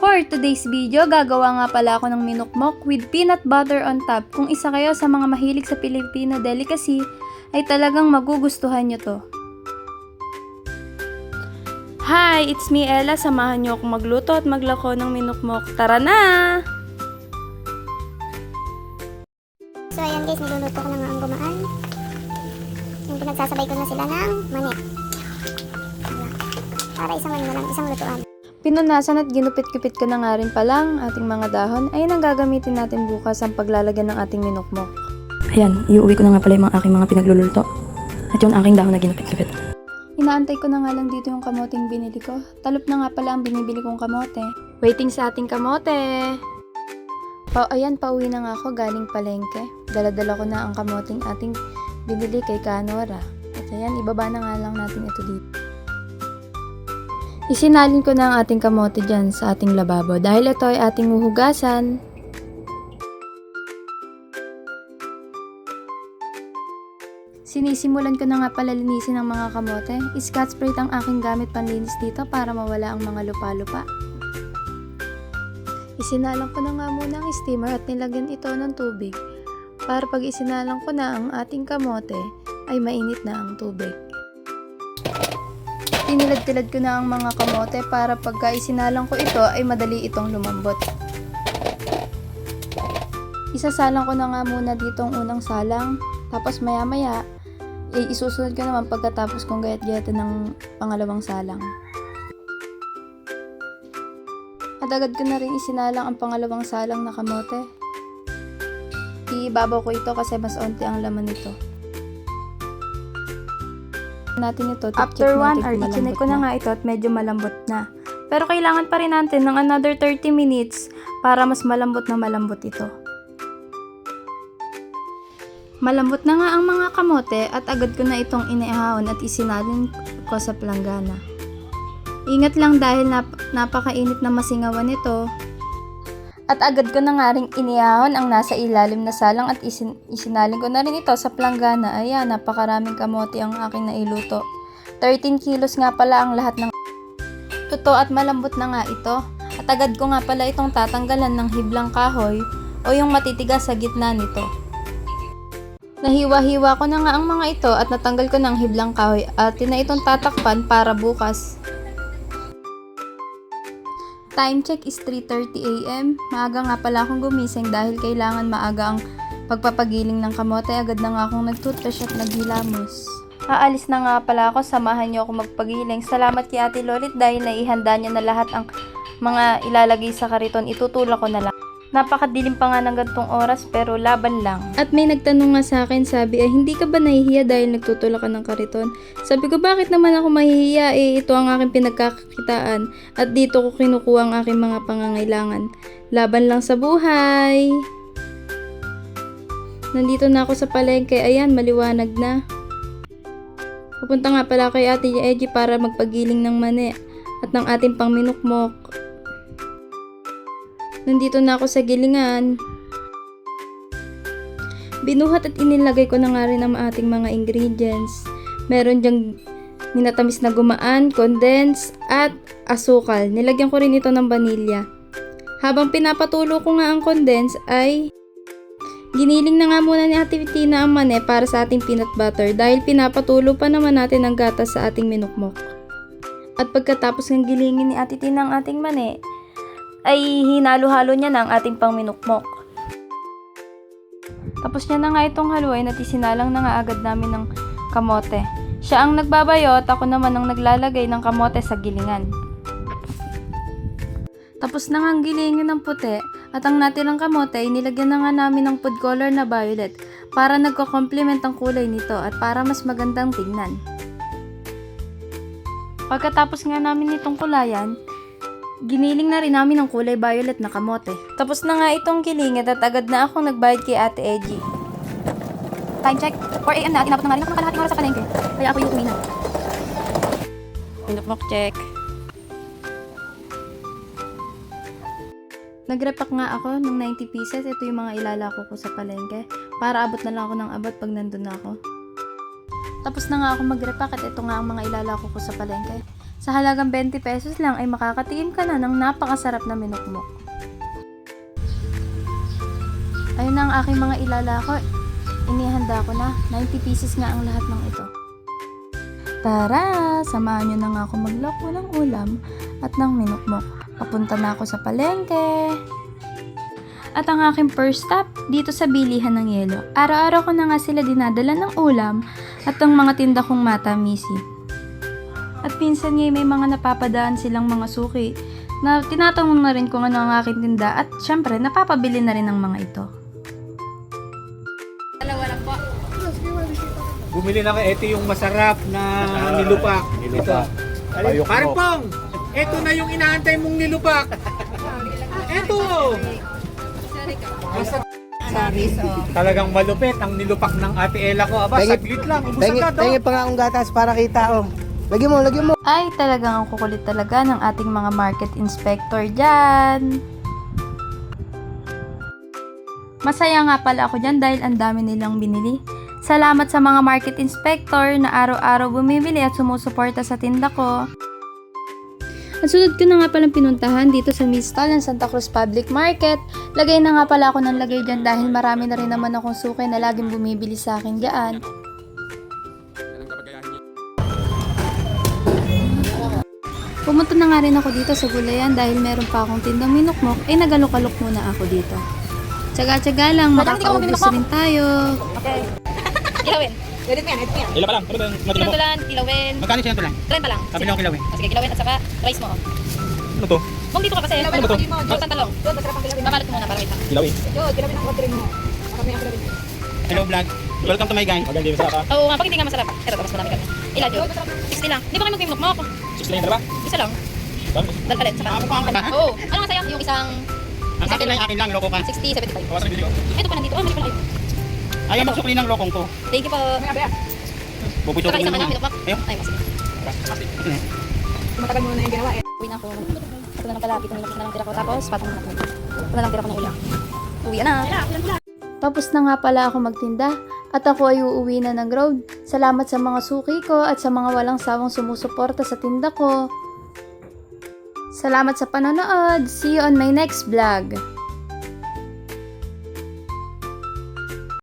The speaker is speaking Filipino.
For today's video, gagawa nga pala ako ng minukmok with peanut butter on top. Kung isa kayo sa mga mahilig sa Filipino delicacy, ay talagang magugustuhan nyo to. Hi! It's me, Ella. Samahan nyo akong magluto at maglako ng minukmok. Tara na! So ayan guys, niluluto ko na nga ang gumaan. Yung pinagsasabay ko na sila ng mani. Para isang ano na lang, isang lutuan. Pinunasan at ginupit-gupit ko na nga rin palang ating mga dahon ay nang gagamitin natin bukas ang paglalagyan ng ating minukmok. Ayan, iuwi ko na nga pala yung aking mga pinagluluto. At yung aking dahon na ginupit-gupit. Inaantay ko na nga lang dito yung kamoting binili ko. Talop na nga pala ang binibili kong kamote. Waiting sa ating kamote! Ayan, pauwi na nga ako galing palengke. Dala-dala ko na ang kamoting ating binili kay Kanora. At ayan, ibaba na nga lang natin ito dito. Isinalin ko na ang ating kamote dyan sa ating lababo dahil ito ay ating huhugasan. Sinisimulan ko na nga pala linisin ang mga kamote. Scotch Brite ang aking gamit panlinis dito para mawala ang mga lupa-lupa. Isinalang ko na nga muna ang steamer at nilagyan ito ng tubig para pag isinalang ko na ang ating kamote ay mainit na ang tubig. Tinilad-tilad ko na ang mga kamote para pagka isinalang ko ito ay madali itong lumambot. Isasalang ko na nga muna dito ang unang salang, tapos maya-maya isusunod ko naman pagkatapos kong gayat-gayatan ng pangalawang salang. At agad ko na rin isinalang ang pangalawang salang na kamote. Ibabaw ko ito kasi mas onti ang laman nito. Natin ito. After 1 hour, ichinek ko na nga ito at medyo malambot na. Pero kailangan pa rin natin ng another 30 minutes para mas malambot na malambot ito. Malambot na nga ang mga kamote at agad ko na itong iniahon at isinalin ko sa planggana. Ingat lang dahil napakainit na masingawan ito. At agad ko na nga rin iniahon ang nasa ilalim na salang at isinalin ko na rin ito sa planggana. Ayan, napakaraming kamote ang aking nailuto. 13 kilos nga pala ang lahat ng ito at malambot na nga ito. At agad ko nga pala itong tatanggalan ng hiblang kahoy o yung matitigas sa gitna nito. Nahiwa-hiwa ko na nga ang mga ito at natanggal ko ng hiblang kahoy at na itong tatakpan para bukas. Time check is 3:30 AM. Maaga nga pala akong gumising dahil kailangan maaga ang pagpapagiling ng kamote. Agad na nga akong nag-toothbrush at naghilamos. Aalis na nga pala ako, samahan niyo ako magpagiling. Salamat kay Ate Lolit dahil naihanda niya na lahat ang mga ilalagay sa kariton. Itutulak ko na lang. Napakadilim pa nga ng gantong oras pero laban lang. At may nagtanong nga sa akin, sabi hindi ka ba nahihiya dahil nagtutulak ka ng kariton? Sabi ko, bakit naman ako mahihiya? Ito ang aking pinagkakakitaan at dito ko kinukuha ang aking mga pangangailangan. Laban lang sa buhay. Nandito na ako sa palengke, ayan, maliwanag na. Pupunta nga pala kay Ate Eji para magpagiling ng mani at ng ating pangminukmok. Nandito na ako sa gilingan. Binuhat at inilagay ko na nga rin ang ating mga ingredients. Meron dyang minatamis na gumaan, condense, at asukal. Nilagyan ko rin ito ng vanilya. Habang pinapatulo ko nga ang condense ay giniling na nga muna ni Ate Tina ang mani para sa ating peanut butter dahil pinapatulo pa naman natin ang gatas sa ating minukmok. At pagkatapos ng gilingin ni Ate Tina ang ating mani, ay hinalo-halo niya na ang ating pangminukmok. Tapos niya na nga itong haluin at isinalang na nga agad namin ng kamote. Siya ang nagbabayot, ako naman ang naglalagay ng kamote sa gilingan. Tapos na nga ang gilingin ng puti at ang natirang kamote ay nilagyan na nga namin ng food color na violet para nagko-complement ang kulay nito at para mas magandang tingnan. Pagkatapos nga namin itong kulayan, giniling na rin namin ng kulay violet na kamote. Tapos na nga itong gilingit at agad na akong nagbayad kay Ate Eji. Time check. 4 AM na. Inabot na nga rin ako ng kalahating oras sa palengke. Kaya ako yung uwi na. Minukmok check. Nagrepack nga ako ng 90 pieces. Ito yung mga ilalako ko sa palengke. Para abot na lang ako ng abot pag nandun na ako. Tapos na nga ako magrepack at ito nga ang mga ilalako ko sa palengke. Sa halagang 20 pesos lang ay makakatikim ka na ng napakasarap na minukmok. Ayun na ang aking mga ilalako. Inihanda ko na. 90 pieces nga ang lahat ng ito. Tara! Samahan nyo na nga ako maglako ng ulam at ng minukmok. Papunta na ako sa palengke. At ang aking first stop, dito sa bilihan ng yelo. Araw-araw ko na nga sila dinadala ng ulam at ang mga tinda kong matamisi. At pinsan nga may mga napapadaan silang mga suki na tinatanong na rin kung ano ang aking tinda at syempre napapabili na rin ng mga ito. Bumili na kayo. Ito yung masarap na nilupak. Ito. Parpong! Ito na yung inaantay mong nilupak. Ito! Talagang malupit ang nilupak ng Ate Ella ko. Aba, saglit lang. Ubus agad. Tengi pa nga akong gatas para kita, oh. Lagyan mo. Ay, talagang ang kukulit talaga ng ating mga market inspector dyan. Masaya nga pala ako dyan dahil ang dami nilang binili. Salamat sa mga market inspector na araw-araw bumibili at sumusuporta sa tinda ko. At sunod ko na nga palang pinuntahan dito sa Mistol ng Santa Cruz Public Market. Lagay na nga pala ako ng lagay dyan dahil marami na rin naman akong suki na laging bumibili sa akin dyan. Pumunta na nga rin ako dito sa gulayan dahil meron pa akong tindang minukmok ay nagalok-alok muna ako dito. Tsaga-tsaga lang, makakaubos rin tayo. Okay. Kilawin. Edit mo yan. Ila pa lang. Ano ba yung matila mo? Sinantulan, kilawin. Magkano siya lang? 30 lang. Sabi lang kilawin. Sige, kilawin at saka rice mo. Ano to? Kung dito ka kasi. Ano ba to? Buksan talong. Babalot mo muna para wait lang. Kilawin. Hello vlog. Welcome to my guys. Maganda yung masarap. Oo nga, pag hindi nga masarap. Ito, mas marami kami. Ilan yun? 60 lang. Di ba kayo magpimulok mo? 6 lang yung dalawa. Isa lang. Dalpalit. Saka. Oo. Ano nga sa'yo? Yung isang Ang akin lang, loko ka. 60, 75. Kawasan ng video. Ito pa nandito. Oh, mali pala yun. Ayaw magsukli ng lokong ko. Thank you po. Bubuto Saka ko isa ka naman. na, minukmak. Ayun. Ay, masige. Matagal mo na yung ginawa, eh. Uwi na ako. Ito na lang pala. Dito minukmak na lang tira ko. Tapos, patong na natin. Ito na lang tira ko ng ulam. Uwi na. Tapos na nga pala ako magtinda at ako ay uuwi na ng road. Salamat sa mga suki ko at sa mga walang sawang sumusuporta sa tinda ko. Salamat sa panonood. See you on my next vlog.